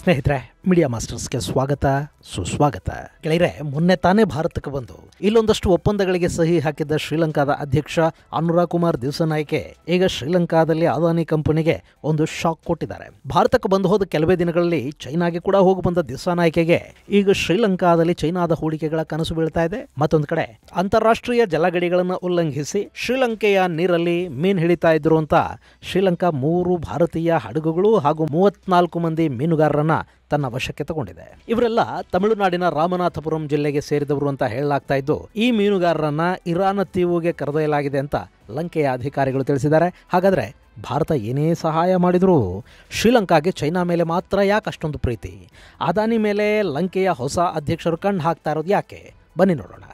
ಸ್ನೇಹಿತರೆ, ಮೀಡಿಯಾ ಮಾಸ್ಟರ್ಸ್ಗೆ ಸ್ವಾಗತ ಸುಸ್ವಾಗತ. ಗೆಳೆಯರೆ, ಮೊನ್ನೆ ತಾನೇ ಭಾರತಕ್ಕೆ ಬಂದು ಇಲ್ಲೊಂದಷ್ಟು ಒಪ್ಪಂದಗಳಿಗೆ ಸಹಿ ಹಾಕಿದ್ದ ಶ್ರೀಲಂಕಾದ ಅಧ್ಯಕ್ಷ ಅನುರಾ ಕುಮಾರ್ ದಿಸ್ಸನಾಯ್ಕೆ ಈಗ ಶ್ರೀಲಂಕಾದಲ್ಲಿ ಅದಾನಿ ಕಂಪನಿಗೆ ಒಂದು ಶಾಕ್ ಕೊಟ್ಟಿದ್ದಾರೆ. ಭಾರತಕ್ಕೆ ಬಂದು ಹೋದ ಕೆಲವೇ ದಿನಗಳಲ್ಲಿ ಚೈನಾಗೆ ಕೂಡ ಹೋಗಿ ಬಂದ ದಿಸ್ಸನಾಯ್ಕೆಗೆ ಈಗ ಶ್ರೀಲಂಕಾದಲ್ಲಿ ಚೈನಾದ ಹೂಡಿಕೆಗಳ ಕನಸು ಬೀಳ್ತಾ ಇದೆ. ಮತ್ತೊಂದು ಕಡೆ ಅಂತಾರಾಷ್ಟ್ರೀಯ ಜಲಗಡಿಗಳನ್ನು ಉಲ್ಲಂಘಿಸಿ ಶ್ರೀಲಂಕೆಯ ನೀರಲ್ಲಿ ಮೀನು ಹಿಡಿತಾ ಇದ್ರು ಅಂತ ಶ್ರೀಲಂಕಾ 3 ಭಾರತೀಯ ಹಡಗುಗಳು ಹಾಗೂ 34 ಮಂದಿ ಮೀನುಗಾರರನ್ನ ತನ್ನ ವಶಕ್ಕೆ ತಗೊಂಡಿದೆ. ಇವರೆಲ್ಲ ತಮಿಳುನಾಡಿನ ರಾಮನಾಥಪುರಂ ಜಿಲ್ಲೆಗೆ ಸೇರಿದವರು ಅಂತ ಹೇಳಲಾಗ್ತಾ ಇದ್ದು, ಈ ಮೀನುಗಾರರನ್ನ ಇರಾನ್ ತೀವುಗೆ ಕರೆದೊಯ್ಯಲಾಗಿದೆ ಅಂತ ಲಂಕೆಯ ಅಧಿಕಾರಿಗಳು ತಿಳಿಸಿದ್ದಾರೆ. ಹಾಗಾದ್ರೆ ಭಾರತ ಏನೇ ಸಹಾಯ ಮಾಡಿದರೂ ಶ್ರೀಲಂಕಾಗೆ ಚೈನಾ ಮೇಲೆ ಮಾತ್ರ ಯಾಕೆ ಅಷ್ಟೊಂದು ಪ್ರೀತಿ? ಅದಾನಿ ಮೇಲೆ ಲಂಕೆಯ ಹೊಸ ಅಧ್ಯಕ್ಷರು ಕಣ್ಣು ಹಾಕ್ತಾ ಇರೋದು ಯಾಕೆ? ಬನ್ನಿ ನೋಡೋಣ.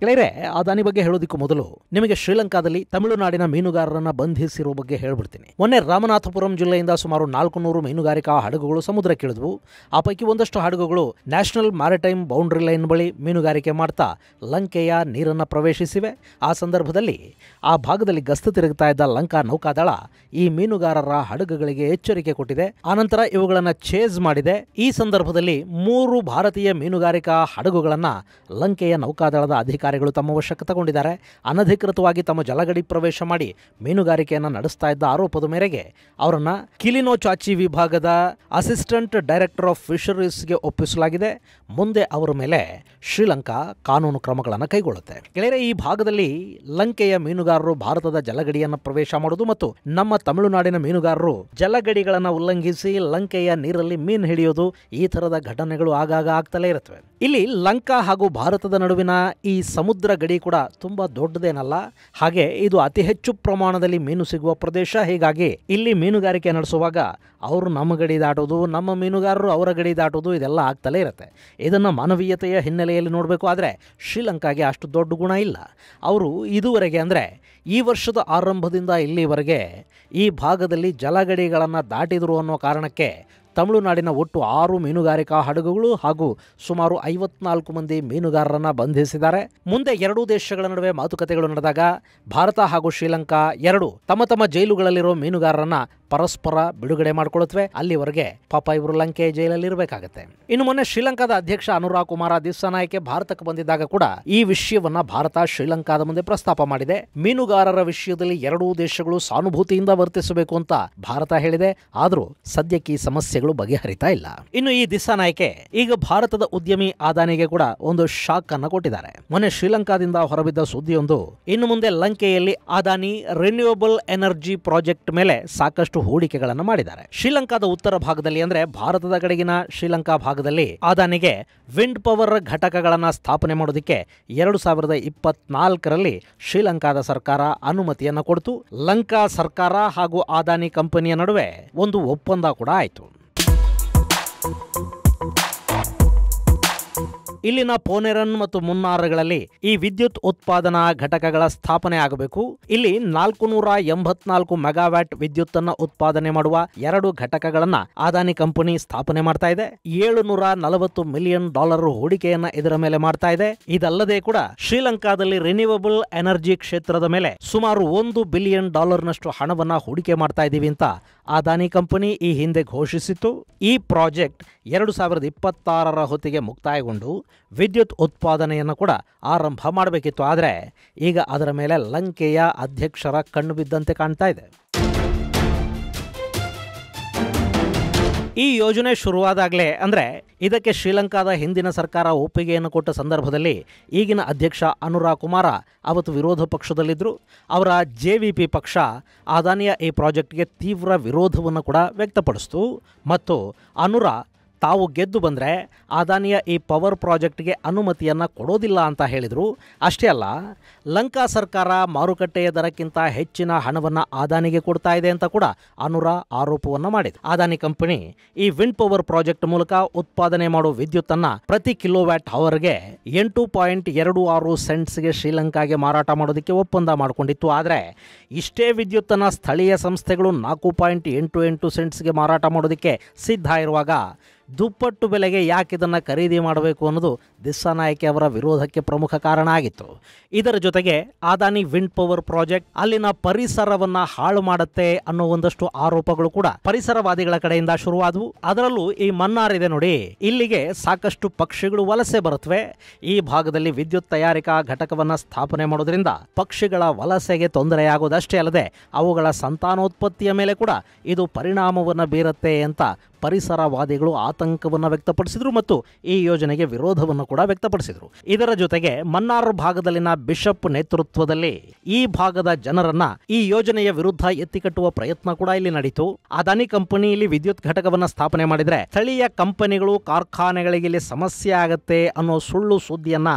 ಗೆಳೆಯರೆ, ಅದಾನಿ ಬಗ್ಗೆ ಹೇಳೋದಕ್ಕೂ ಮೊದಲು ನಿಮಗೆ ಶ್ರೀಲಂಕಾದಲ್ಲಿ ತಮಿಳುನಾಡಿನ ಮೀನುಗಾರರನ್ನ ಬಂಧಿಸಿರುವ ಬಗ್ಗೆ ಹೇಳ್ಬಿಡ್ತೀನಿ. ಮೊನ್ನೆ ರಾಮನಾಥಪುರಂ ಜಿಲ್ಲೆಯಿಂದ ಸುಮಾರು 400 ಮೀನುಗಾರಿಕಾ ಹಡಗುಗಳು ಸಮುದ್ರಕ್ಕಿಳಿದ್ವು. ಆ ಪೈಕಿ ಒಂದಷ್ಟು ಹಡಗುಗಳು ನ್ಯಾಷನಲ್ ಮ್ಯಾರಿಟೈಮ್ ಬೌಂಡ್ರಿ ಲೈನ್ ಬಳಿ ಮೀನುಗಾರಿಕೆ ಮಾಡ್ತಾ ಲಂಕೆಯ ನೀರನ್ನು ಪ್ರವೇಶಿಸಿವೆ. ಆ ಸಂದರ್ಭದಲ್ಲಿ ಆ ಭಾಗದಲ್ಲಿ ಗಸ್ತು ತಿರುಗುತ್ತಾ ಇದ್ದ ಲಂಕಾ ನೌಕಾದಳ ಈ ಮೀನುಗಾರರ ಹಡಗುಗಳಿಗೆ ಎಚ್ಚರಿಕೆ ಕೊಟ್ಟಿದೆ. ಆನಂತರ ಇವುಗಳನ್ನು ಚೇಸ್ ಮಾಡಿದೆ. ಈ ಸಂದರ್ಭದಲ್ಲಿ 3 ಭಾರತೀಯ ಮೀನುಗಾರಿಕಾ ಹಡಗುಗಳನ್ನ ಲಂಕೆಯ ನೌಕಾದಳದ ಅಧಿಕಾರಿಗಳು ತಮ್ಮ ವಶಕ್ಕೆ ತಗೊಂಡಿದ್ದಾರೆ. ಅನಧಿಕೃತವಾಗಿ ತಮ್ಮ ಜಲಗಡಿ ಪ್ರವೇಶ ಮಾಡಿ ಮೀನುಗಾರಿಕೆಯನ್ನು ನಡೆಸ್ತಾ ಇದ್ದ ಆರೋಪದ ಮೇರೆಗೆ ಅವರನ್ನ ಕಿಲಿನೋಚಾಚಿ ವಿಭಾಗದ ಅಸಿಸ್ಟೆಂಟ್ ಡೈರೆಕ್ಟರ್ ಆಫ್ ಫಿಶರೀಸ್ಗೆ ಒಪ್ಪಿಸಲಾಗಿದೆ. ಮುಂದೆ ಅವರ ಮೇಲೆ ಶ್ರೀಲಂಕಾ ಕಾನೂನು ಕ್ರಮಗಳನ್ನು ಕೈಗೊಳ್ಳುತ್ತೆ. ಗೆಳೆಯರೆ, ಈ ಭಾಗದಲ್ಲಿ ಲಂಕೆಯ ಮೀನುಗಾರರು ಭಾರತದ ಜಲಗಡಿಯನ್ನು ಪ್ರವೇಶ ಮಾಡುವುದು ಮತ್ತು ನಮ್ಮ ತಮಿಳುನಾಡಿನ ಮೀನುಗಾರರು ಜಲಗಡಿಗಳನ್ನು ಉಲ್ಲಂಘಿಸಿ ಲಂಕೆಯ ನೀರಲ್ಲಿ ಮೀನು ಹಿಡಿಯೋದು, ಈ ತರದ ಘಟನೆಗಳು ಆಗಾಗ ಆಗ್ತಲೇ ಇರುತ್ತವೆ. ಇಲ್ಲಿ ಲಂಕಾ ಹಾಗೂ ಭಾರತದ ನಡುವಿನ ಈ ಸಮುದ್ರ ಗಡಿ ಕೂಡ ತುಂಬಾ ದೊಡ್ಡದೇನಲ್ಲ. ಹಾಗೆ ಇದು ಅತಿ ಹೆಚ್ಚು ಪ್ರಮಾಣದಲ್ಲಿ ಮೀನು ಸಿಗುವ ಪ್ರದೇಶ. ಹೀಗಾಗಿ ಇಲ್ಲಿ ಮೀನುಗಾರಿಕೆ ನಡೆಸುವಾಗ ಅವರು ನಮ್ಮ ಗಡಿ ದಾಟೋದು, ನಮ್ಮ ಮೀನುಗಾರರು ಅವರ ಗಡಿ ದಾಟೋದು, ಇದೆಲ್ಲ ಆಗ್ತಲೇ ಇರುತ್ತೆ. ಇದನ್ನು ಮಾನವೀಯತೆಯ ಹಿನ್ನೆಲೆಯಲ್ಲಿ ನೋಡಬೇಕು. ಆದರೆ ಶ್ರೀಲಂಕಾಗೆ ಅಷ್ಟು ದೊಡ್ಡ ಗುಣ ಇಲ್ಲ. ಅವರು ಇದುವರೆಗೆ ಅಂದರೆ ಈ ವರ್ಷದ ಆರಂಭದಿಂದ ಇಲ್ಲಿವರೆಗೆ ಈ ಭಾಗದಲ್ಲಿ ಜಲಗಡಿಗಳನ್ನು ದಾಟಿದರು ಅನ್ನೋ ಕಾರಣಕ್ಕೆ ತಮಿಳುನಾಡಿನ ಒಟ್ಟು 6 ಮೀನುಗಾರಿಕಾ ಹಡಗುಗಳು ಹಾಗೂ ಸುಮಾರು 54 ಮಂದಿ ಮೀನುಗಾರರನ್ನ ಬಂಧಿಸಿದ್ದಾರೆ. ಮುಂದೆ ಎರಡೂ ದೇಶಗಳ ನಡುವೆ ಮಾತುಕತೆಗಳು ನಡೆದಾಗ ಭಾರತ ಹಾಗೂ ಶ್ರೀಲಂಕಾ ಎರಡು ತಮ್ಮ ತಮ್ಮ ಜೈಲುಗಳಲ್ಲಿರೋ ಮೀನುಗಾರರನ್ನ ಪರಸ್ಪರ ಬಿಡುಗಡೆ ಮಾಡಿಕೊಳ್ಳುತ್ತವೆ. ಅಲ್ಲಿವರೆಗೆ ಪಾಪ ಇವರು ಲಂಕೆ ಜೈಲಲ್ಲಿ ಇರಬೇಕಾಗತ್ತೆ. ಇನ್ನು ಮೊನ್ನೆ ಶ್ರೀಲಂಕಾದ ಅಧ್ಯಕ್ಷ ಅನುರಾ ಕುಮಾರ ದಿಸ್ಸನಾಯ್ಕೆ ಭಾರತಕ್ಕೆ ಬಂದಿದ್ದಾಗ ಕೂಡ ಈ ವಿಷಯವನ್ನ ಭಾರತ ಶ್ರೀಲಂಕಾದ ಮುಂದೆ ಪ್ರಸ್ತಾಪ ಮಾಡಿದೆ. ಮೀನುಗಾರರ ವಿಷಯದಲ್ಲಿ ಎರಡೂ ದೇಶಗಳು ಸಾನುಭೂತಿಯಿಂದ ವರ್ತಿಸಬೇಕು ಅಂತ ಭಾರತ ಹೇಳಿದೆ. ಆದರೂ ಸದ್ಯಕ್ಕೆ ಈ ಸಮಸ್ಯೆಗಳು ಬಗೆಹರಿತಾ ಇಲ್ಲ. ಇನ್ನು ಈ ದಿಸ್ಸನಾಯ್ಕೆ ಈಗ ಭಾರತದ ಉದ್ಯಮಿ ಅದಾನಿಗೆ ಕೂಡ ಒಂದು ಶಾಕ್ ಅನ್ನ ಕೊಟ್ಟಿದ್ದಾರೆ. ಮೊನ್ನೆ ಶ್ರೀಲಂಕಾದಿಂದ ಹೊರಬಿದ್ದ ಸುದ್ದಿಯೊಂದು ಇನ್ನು ಮುಂದೆ ಲಂಕೆಯಲ್ಲಿ ಅದಾನಿ ರಿನ್ಯೂಯಬಲ್ ಎನರ್ಜಿ ಪ್ರಾಜೆಕ್ಟ್ ಮೇಲೆ ಸಾಕಷ್ಟು ಹೂಡಿಕೆಗಳನ್ನು ಮಾಡಿದ್ದಾರೆ. ಶ್ರೀಲಂಕಾದ ಉತ್ತರ ಭಾಗದಲ್ಲಿ ಅಂದ್ರೆ ಭಾರತದ ಕಡೆಗಿನ ಶ್ರೀಲಂಕಾ ಭಾಗದಲ್ಲಿ ಅದಾನಿಗೆ ವಿಂಡ್ ಪವರ್ ಘಟಕಗಳನ್ನು ಸ್ಥಾಪನೆ ಮಾಡೋದಕ್ಕೆ 2024ರಲ್ಲಿ ಶ್ರೀಲಂಕಾದ ಸರ್ಕಾರ ಅನುಮತಿಯನ್ನು ಕೊಡ್ತು. ಲಂಕಾ ಸರ್ಕಾರ ಹಾಗೂ ಅದಾನಿ ಕಂಪನಿಯ ನಡುವೆ ಒಂದು ಒಪ್ಪಂದ ಕೂಡ ಆಯಿತು. ಇಲ್ಲಿನ ಪೋನೆರನ್ ಮತ್ತು ಮುನ್ನಾರ್ಗಳಲ್ಲಿ ಈ ವಿದ್ಯುತ್ ಉತ್ಪಾದನಾ ಘಟಕಗಳ ಸ್ಥಾಪನೆ ಆಗಬೇಕು. ಇಲ್ಲಿ 484 ಮೆಗಾವ್ಯಾಟ್ ವಿದ್ಯುತ್ ಅನ್ನು ಉತ್ಪಾದನೆ ಮಾಡುವ 2 ಘಟಕಗಳನ್ನ ಅದಾನಿ ಕಂಪನಿ ಸ್ಥಾಪನೆ ಮಾಡ್ತಾ ಇದೆ. $740 ಮಿಲಿಯನ್ ಹೂಡಿಕೆಯನ್ನ ಇದರ ಮೇಲೆ ಮಾಡ್ತಾ ಇದೆ. ಇದಲ್ಲದೆ ಕೂಡ ಶ್ರೀಲಂಕಾದಲ್ಲಿ ರಿನ್ಯೂವಬಲ್ ಎನರ್ಜಿ ಕ್ಷೇತ್ರದ ಮೇಲೆ ಸುಮಾರು $1 ಬಿಲಿಯನ್ ನಷ್ಟು ಹಣವನ್ನ ಹೂಡಿಕೆ ಮಾಡ್ತಾ ಇದೀವಿ ಅಂತ ಅದಾನಿ ಕಂಪನಿ ಈ ಹಿಂದೆ ಘೋಷಿಸಿತ್ತು. ಈ ಪ್ರಾಜೆಕ್ಟ್ 2026ರ ಹೊತ್ತಿಗೆ ಮುಕ್ತಾಯಗೊಂಡು ವಿದ್ಯುತ್ ಉತ್ಪಾದನೆಯನ್ನು ಕೂಡ ಆರಂಭ ಮಾಡಬೇಕಿತ್ತು. ಆದರೆ ಈಗ ಅದರ ಮೇಲೆ ಲಂಕೆಯ ಅಧ್ಯಕ್ಷರ ಕಣ್ಣು ಬಿದ್ದಂತೆ ಕಾಣ್ತಾ ಇದೆ. ಈ ಯೋಜನೆ ಶುರುವಾದಾಗಲೇ ಅಂದರೆ ಇದಕ್ಕೆ ಶ್ರೀಲಂಕಾದ ಹಿಂದಿನ ಸರ್ಕಾರ ಒಪ್ಪಿಗೆಯನ್ನು ಕೊಟ್ಟ ಸಂದರ್ಭದಲ್ಲಿ ಈಗಿನ ಅಧ್ಯಕ್ಷ ಅನುರಾ ಕುಮಾರ ಅವತ್ತು ವಿರೋಧ ಪಕ್ಷದಲ್ಲಿದ್ದರು. ಅವರ JVP ಪಕ್ಷ ಅದಾನಿಯ ಈ ಪ್ರಾಜೆಕ್ಟ್ಗೆ ತೀವ್ರ ವಿರೋಧವನ್ನು ಕೂಡ ವ್ಯಕ್ತಪಡಿಸಿತು. ಮತ್ತು ಅನುರಾ ತಾವು ಗೆದ್ದು ಬಂದರೆ ಅದಾನಿಯ ಈ ಪವರ್ ಪ್ರಾಜೆಕ್ಟ್ಗೆ ಅನುಮತಿಯನ್ನು ಕೊಡೋದಿಲ್ಲ ಅಂತ ಹೇಳಿದರು. ಅಷ್ಟೇ ಅಲ್ಲ, ಲಂಕಾ ಸರ್ಕಾರ ಮಾರುಕಟ್ಟೆಯ ದರಕ್ಕಿಂತ ಹೆಚ್ಚಿನ ಹಣವನ್ನು ಅದಾನಿಗೆ ಕೊಡ್ತಾ ಇದೆ ಅಂತ ಕೂಡ ಅನುರಾ ಆರೋಪವನ್ನು ಮಾಡಿದೆ. ಅದಾನಿ ಕಂಪನಿ ಈ ವಿಂಡ್ ಪವರ್ ಪ್ರಾಜೆಕ್ಟ್ ಮೂಲಕ ಉತ್ಪಾದನೆ ಮಾಡುವ ವಿದ್ಯುತ್ತನ್ನು ಪ್ರತಿ ಕಿಲೋವ್ಯಾಟ್ ಅವರ್ಗೆ 8.26 ಸೆಂಟ್ಸ್ಗೆ ಶ್ರೀಲಂಕಾಗೆ ಮಾರಾಟ ಮಾಡೋದಕ್ಕೆ ಒಪ್ಪಂದ ಮಾಡಿಕೊಂಡಿತ್ತು. ಆದರೆ ಇಷ್ಟೇ ವಿದ್ಯುತ್ತನ್ನು ಸ್ಥಳೀಯ ಸಂಸ್ಥೆಗಳು 4.88 ಸೆಂಟ್ಸ್ಗೆ ಮಾರಾಟ ಮಾಡೋದಕ್ಕೆ ಸಿದ್ಧ ಇರುವಾಗ ದುಪ್ಪಟ್ಟು ಬೆಲೆಗೆ ಯಾಕೆ ಇದನ್ನು ಖರೀದಿ ಮಾಡಬೇಕು ಅನ್ನೋದು ದಿಸ್ಸಾನಾಯ್ಕೆ ಅವರ ವಿರೋಧಕ್ಕೆ ಪ್ರಮುಖ ಕಾರಣ ಆಗಿತ್ತು. ಇದರ ಜೊತೆಗೆ ಅದಾನಿ ವಿಂಡ್ ಪವರ್ ಪ್ರಾಜೆಕ್ಟ್ ಅಲ್ಲಿನ ಪರಿಸರವನ್ನ ಹಾಳು ಮಾಡುತ್ತೆ ಅನ್ನೋ ಒಂದಷ್ಟು ಆರೋಪಗಳು ಕೂಡ ಪರಿಸರವಾದಿಗಳ ಕಡೆಯಿಂದ ಶುರುವಾದವು. ಅದರಲ್ಲೂ ಈ ಮನ್ನಾರ್ ಇದೆ ನೋಡಿ, ಇಲ್ಲಿಗೆ ಸಾಕಷ್ಟು ಪಕ್ಷಿಗಳು ವಲಸೆ ಬರುತ್ತವೆ. ಈ ಭಾಗದಲ್ಲಿ ವಿದ್ಯುತ್ ತಯಾರಿಕಾ ಘಟಕವನ್ನ ಸ್ಥಾಪನೆ ಮಾಡೋದ್ರಿಂದ ಪಕ್ಷಿಗಳ ವಲಸೆಗೆ ತೊಂದರೆಯಾಗೋದಷ್ಟೇ ಅಲ್ಲದೆ ಅವುಗಳ ಸಂತಾನೋತ್ಪತ್ತಿಯ ಮೇಲೆ ಕೂಡ ಇದು ಪರಿಣಾಮವನ್ನು ಬೀರುತ್ತೆ ಅಂತ ಪರಿಸರವಾದಿಗಳು ಆತಂಕವನ್ನು ವ್ಯಕ್ತಪಡಿಸಿದರು ಮತ್ತು ಈ ಯೋಜನೆಗೆ ವಿರೋಧವನ್ನು ಕೂಡ ವ್ಯಕ್ತಪಡಿಸಿದರು. ಇದರ ಜೊತೆಗೆ ಮನ್ನಾರ್ ಭಾಗದಲ್ಲಿನ ಬಿಷಪ್ ನೇತೃತ್ವದಲ್ಲಿ ಈ ಭಾಗದ ಜನರನ್ನ ಈ ಯೋಜನೆಯ ವಿರುದ್ಧ ಎತ್ತಿಕಟ್ಟುವ ಪ್ರಯತ್ನ ಕೂಡ ಇಲ್ಲಿ ನಡೀತು. ಅದಾನಿ ಕಂಪನಿ ಇಲ್ಲಿ ವಿದ್ಯುತ್ ಘಟಕವನ್ನ ಸ್ಥಾಪನೆ ಮಾಡಿದ್ರೆ ಸ್ಥಳೀಯ ಕಂಪನಿಗಳು ಕಾರ್ಖಾನೆಗಳಿಗೆ ಇಲ್ಲಿ ಸಮಸ್ಯೆ ಆಗತ್ತೆ ಅನ್ನೋ ಸುಳ್ಳು ಸುದ್ದಿಯನ್ನ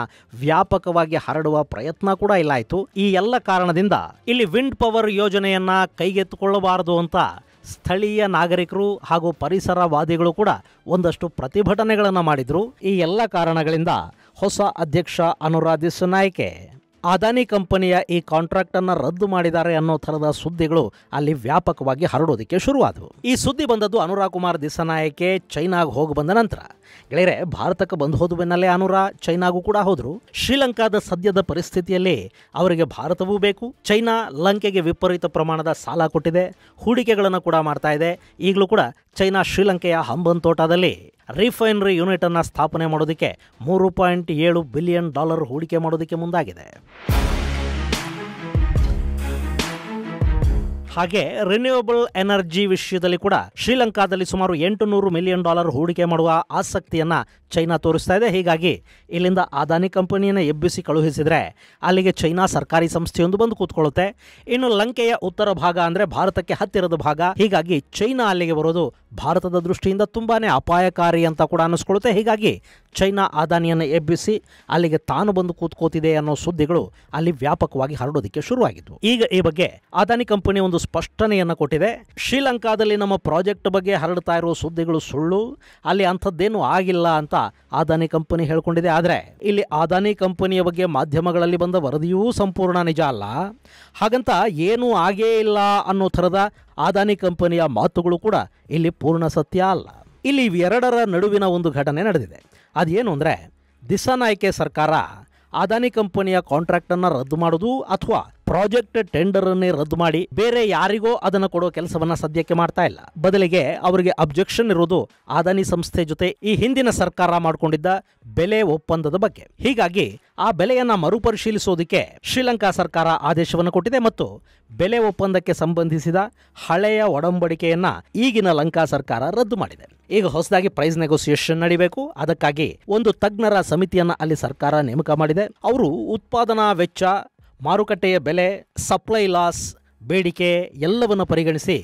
ವ್ಯಾಪಕವಾಗಿ ಹರಡುವ ಪ್ರಯತ್ನ ಕೂಡ ಇಲ್ಲಾಯಿತು. ಈ ಎಲ್ಲ ಕಾರಣದಿಂದ ಇಲ್ಲಿ ವಿಂಡ್ ಪವರ್ ಯೋಜನೆಯನ್ನ ಕೈಗೆತ್ತಿಕೊಳ್ಳಬಾರದು ಅಂತ ಸ್ಥಳೀಯ ನಾಗರಿಕರು ಹಾಗೂ ಪರಿಸರವಾದಿಗಳು ಕೂಡ ಒಂದಷ್ಟು ಪ್ರತಿಭಟನೆಗಳನ್ನು ಮಾಡಿದ್ರು. ಈ ಎಲ್ಲ ಕಾರಣಗಳಿಂದ ಹೊಸ ಅಧ್ಯಕ್ಷ ಅನುರಾ ದಿಸ್ನಾಯ್ಕೆ ಅದಾನಿ ಕಂಪನಿಯ ಈ ಕಾಂಟ್ರಾಕ್ಟ್ ಅನ್ನ ರದ್ದು ಮಾಡಿದ್ದಾರೆ ಅನ್ನೋ ಥರದ ಸುದ್ದಿಗಳು ಅಲ್ಲಿ ವ್ಯಾಪಕವಾಗಿ ಹರಡೋದಕ್ಕೆ ಶುರುವಾದವು. ಈ ಸುದ್ದಿ ಬಂದದ್ದು ಅನುರಾ ಕುಮಾರ್ ದಿಸ್ನಾಯ್ಕೆ ಚೈನಾಗ್ ಹೋಗಿ ಬಂದ ನಂತರ. ಗೆಳೆಯರೆ, ಭಾರತಕ್ಕೆ ಬಂದು ಹೋದ ಬೆನ್ನಲ್ಲೇ ಅನುರಾ ಚೈನಾಗೂ ಕೂಡ ಹೋದ್ರು. ಶ್ರೀಲಂಕಾದ ಸದ್ಯದ ಪರಿಸ್ಥಿತಿಯಲ್ಲಿ ಅವರಿಗೆ ಭಾರತವೂ ಬೇಕು. ಚೈನಾ ಲಂಕೆಗೆ ವಿಪರೀತ ಪ್ರಮಾಣದ ಸಾಲ ಕೊಟ್ಟಿದೆ, ಹೂಡಿಕೆಗಳನ್ನು ಕೂಡ ಮಾಡ್ತಾ ಇದೆ. ಈಗಲೂ ಕೂಡ ಚೈನಾ ಶ್ರೀಲಂಕೆಯ ಹಂಬನ್ತೋಟದಲ್ಲಿ ರಿಫೈನರಿ ಯೂನಿಟ್ ಅನ್ನು ಸ್ಥಾಪನೆ ಮಾಡೋದಕ್ಕೆ $3.7 ಬಿಲಿಯನ್ ಹೂಡಿಕೆ ಮಾಡೋದಕ್ಕೆ ಮುಂದಾಗಿದೆ. ಹಾಗೆ ರಿನ್ಯೂವಬಲ್ ಎನರ್ಜಿ ವಿಷಯದಲ್ಲಿ ಕೂಡ ಶ್ರೀಲಂಕಾದಲ್ಲಿ ಸುಮಾರು $800 ಮಿಲಿಯನ್ ಹೂಡಿಕೆ ಮಾಡುವ ಆಸಕ್ತಿಯನ್ನ ಚೈನಾ ತೋರಿಸ್ತಾ ಇದೆ. ಹೀಗಾಗಿ ಇಲ್ಲಿಂದ ಅದಾನಿ ಕಂಪನಿಯನ್ನು ಎಬ್ಬಿಸಿ ಕಳುಹಿಸಿದ್ರೆ ಅಲ್ಲಿಗೆ ಚೈನಾ ಸರ್ಕಾರಿ ಸಂಸ್ಥೆಯೊಂದು ಬಂದು ಕೂತ್ಕೊಳ್ಳುತ್ತೆ. ಇನ್ನು ಲಂಕೆಯ ಉತ್ತರ ಭಾಗ ಅಂದ್ರೆ ಭಾರತಕ್ಕೆ ಹತ್ತಿರದ ಭಾಗ. ಹೀಗಾಗಿ ಚೈನಾ ಅಲ್ಲಿಗೆ ಬರೋದು ಭಾರತದ ದೃಷ್ಟಿಯಿಂದ ತುಂಬಾನೇ ಅಪಾಯಕಾರಿ ಅಂತ ಕೂಡ ಅನ್ನಿಸ್ಕೊಳ್ಳುತ್ತೆ. ಹೀಗಾಗಿ ಚೈನಾ ಅದಾನಿಯನ್ನು ಎಬ್ಬಿಸಿ ಅಲ್ಲಿಗೆ ತಾನು ಬಂದು ಕೂತ್ಕೋತಿದೆ ಅನ್ನೋ ಸುದ್ದಿಗಳು ಅಲ್ಲಿ ವ್ಯಾಪಕವಾಗಿ ಹರಡೋದಕ್ಕೆ ಶುರುವಾಗಿದ್ವು. ಈಗ ಈ ಬಗ್ಗೆ ಅದಾನಿ ಕಂಪನಿ ಒಂದು ಸ್ಪಷ್ಟನೆಯನ್ನು ಕೊಟ್ಟಿದೆ. ಶ್ರೀಲಂಕಾದಲ್ಲಿ ನಮ್ಮ ಪ್ರಾಜೆಕ್ಟ್ ಬಗ್ಗೆ ಹರಡ್ತಾ ಇರುವ ಸುದ್ದಿಗಳು ಸುಳ್ಳು, ಅಲ್ಲಿ ಅಂಥದ್ದೇನೂ ಆಗಿಲ್ಲ ಅಂತ ಅದಾನಿ ಕಂಪನಿ ಹೇಳ್ಕೊಂಡಿದೆ. ಆದರೆ ಇಲ್ಲಿ ಅದಾನಿ ಕಂಪನಿಯ ಬಗ್ಗೆ ಮಾಧ್ಯಮಗಳಲ್ಲಿ ಬಂದ ವರದಿಯೂ ಸಂಪೂರ್ಣ ನಿಜ ಅಲ್ಲ. ಹಾಗಂತ ಏನೂ ಆಗೇ ಇಲ್ಲ ಅನ್ನೋ ಥರದ ಅದಾನಿ ಕಂಪನಿಯ ಮಾತುಗಳು ಕೂಡ ಇಲ್ಲಿ ಪೂರ್ಣ ಸತ್ಯ ಅಲ್ಲ. ಇಲ್ಲಿ ಇವೆರಡರ ನಡುವಿನ ಒಂದು ಘಟನೆ ನಡೆದಿದೆ. ಅದೇನು ಅಂದರೆ, ದಿಸ್ಸಾನಾಯ್ಕೆ ಸರ್ಕಾರ ಅದಾನಿ ಕಂಪನಿಯ ಕಾಂಟ್ರಾಕ್ಟ್ ಅನ್ನು ರದ್ದು ಮಾಡೋದು ಅಥವಾ ಪ್ರಾಜೆಕ್ಟ್ ಟೆಂಡರ್ ಅನ್ನೇ ರದ್ದು ಮಾಡಿ ಬೇರೆ ಯಾರಿಗೋ ಅದನ್ನು ಕೊಡೋ ಕೆಲಸವನ್ನ ಸದ್ಯಕ್ಕೆ ಮಾಡ್ತಾ ಇಲ್ಲ. ಬದಲಿಗೆ ಅವರಿಗೆ ಅಬ್ಜೆಕ್ಷನ್ ಇರೋದು ಅದಾನಿ ಸಂಸ್ಥೆ ಜೊತೆ ಈ ಹಿಂದಿನ ಸರ್ಕಾರ ಮಾಡಿಕೊಂಡಿದ್ದ ಬೆಲೆ ಒಪ್ಪಂದದ ಬಗ್ಗೆ. ಹೀಗಾಗಿ ಆ ಬೆಲೆಯನ್ನ ಮರುಪರಿಶೀಲಿಸೋದಕ್ಕೆ ಶ್ರೀಲಂಕಾ ಸರ್ಕಾರ ಆದೇಶವನ್ನು ಕೊಟ್ಟಿದೆ ಮತ್ತು ಬೆಲೆ ಒಪ್ಪಂದಕ್ಕೆ ಸಂಬಂಧಿಸಿದ ಹಳೆಯ ಒಡಂಬಡಿಕೆಯನ್ನ ಈಗಿನ ಲಂಕಾ ಸರ್ಕಾರ ರದ್ದು ಮಾಡಿದೆ. ಈಗ ಹೊಸದಾಗಿ ಪ್ರೈಸ್ ನೆಗೋಸಿಯೇಷನ್ ನಡೀಬೇಕು. ಅದಕ್ಕಾಗಿ ಒಂದು ತಜ್ಞರ ಸಮಿತಿಯನ್ನ ಅಲ್ಲಿ ಸರ್ಕಾರ ನೇಮಕ ಮಾಡಿದೆ. ಅವರು ಉತ್ಪಾದನಾ ವೆಚ್ಚ, ಮಾರುಕಟ್ಟೆಯ ಬೆಲೆ, ಸಪ್ಲೈ ಲಾಸ್, ಬೇಡಿಕೆ ಎಲ್ಲವನ್ನು ಪರಿಗಣಿಸಿ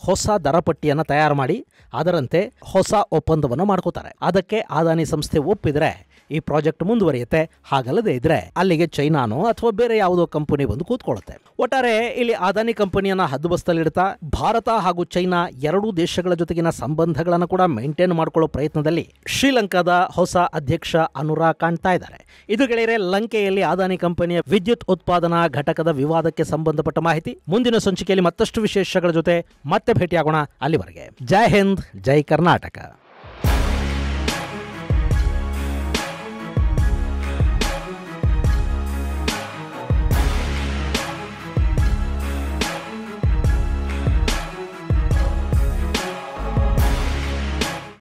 ಹೊಸ ದರಪಟ್ಟಿಯನ್ನು ತಯಾರು ಮಾಡಿ ಅದರಂತೆ ಹೊಸ ಒಪ್ಪಂದವನ್ನು ಮಾಡ್ಕೋತಾರೆ. ಅದಕ್ಕೆ ಅದಾನಿ ಸಂಸ್ಥೆ ಒಪ್ಪಿದ್ರೆ ಈ ಪ್ರಾಜೆಕ್ಟ್ ಮುಂದುವರಿಯುತ್ತೆ. ಹಾಗಲ್ಲದೆ ಇದ್ರೆ ಅಲ್ಲಿಗೆ ಚೈನಾನೋ ಅಥವಾ ಬೇರೆ ಯಾವುದೋ ಕಂಪನಿ ಬಂದು ಕೂತ್ಕೊಳ್ಳುತ್ತೆ. ಒಟ್ಟಾರೆ ಇಲ್ಲಿ ಅದಾನಿ ಕಂಪನಿಯನ್ನ ಹದ್ದುಬಸ್ತಲ್ಲಿಡ್ತಾ ಭಾರತ ಹಾಗೂ ಚೈನಾ ಎರಡೂ ದೇಶಗಳ ಜೊತೆಗಿನ ಸಂಬಂಧಗಳನ್ನು ಕೂಡ ಮೇಂಟೈನ್ ಮಾಡ್ಕೊಳ್ಳೋ ಪ್ರಯತ್ನದಲ್ಲಿ ಶ್ರೀಲಂಕಾದ ಹೊಸ ಅಧ್ಯಕ್ಷ ಅನುರಾ ಕಾಣ್ತಾ ಇದ್ದಾರೆ. ಇದು ಗೆಳೆಯರೆ, ಲಂಕೆಯಲ್ಲಿ ಅದಾನಿ ಕಂಪನಿಯ ವಿದ್ಯುತ್ ಉತ್ಪಾದನಾ ಘಟಕದ ವಿವಾದಕ್ಕೆ ಸಂಬಂಧಪಟ್ಟ ಮಾಹಿತಿ. ಮುಂದಿನ ಸಂಚಿಕೆಯಲ್ಲಿ ಮತ್ತಷ್ಟು ವಿಶೇಷಗಳ ಜೊತೆ ಮತ್ತೆ ಭೇಟಿಯಾಗೋಣ. ಅಲ್ಲಿವರೆಗೆ ಜೈ ಹಿಂದ್, ಜೈ ಕರ್ನಾಟಕ.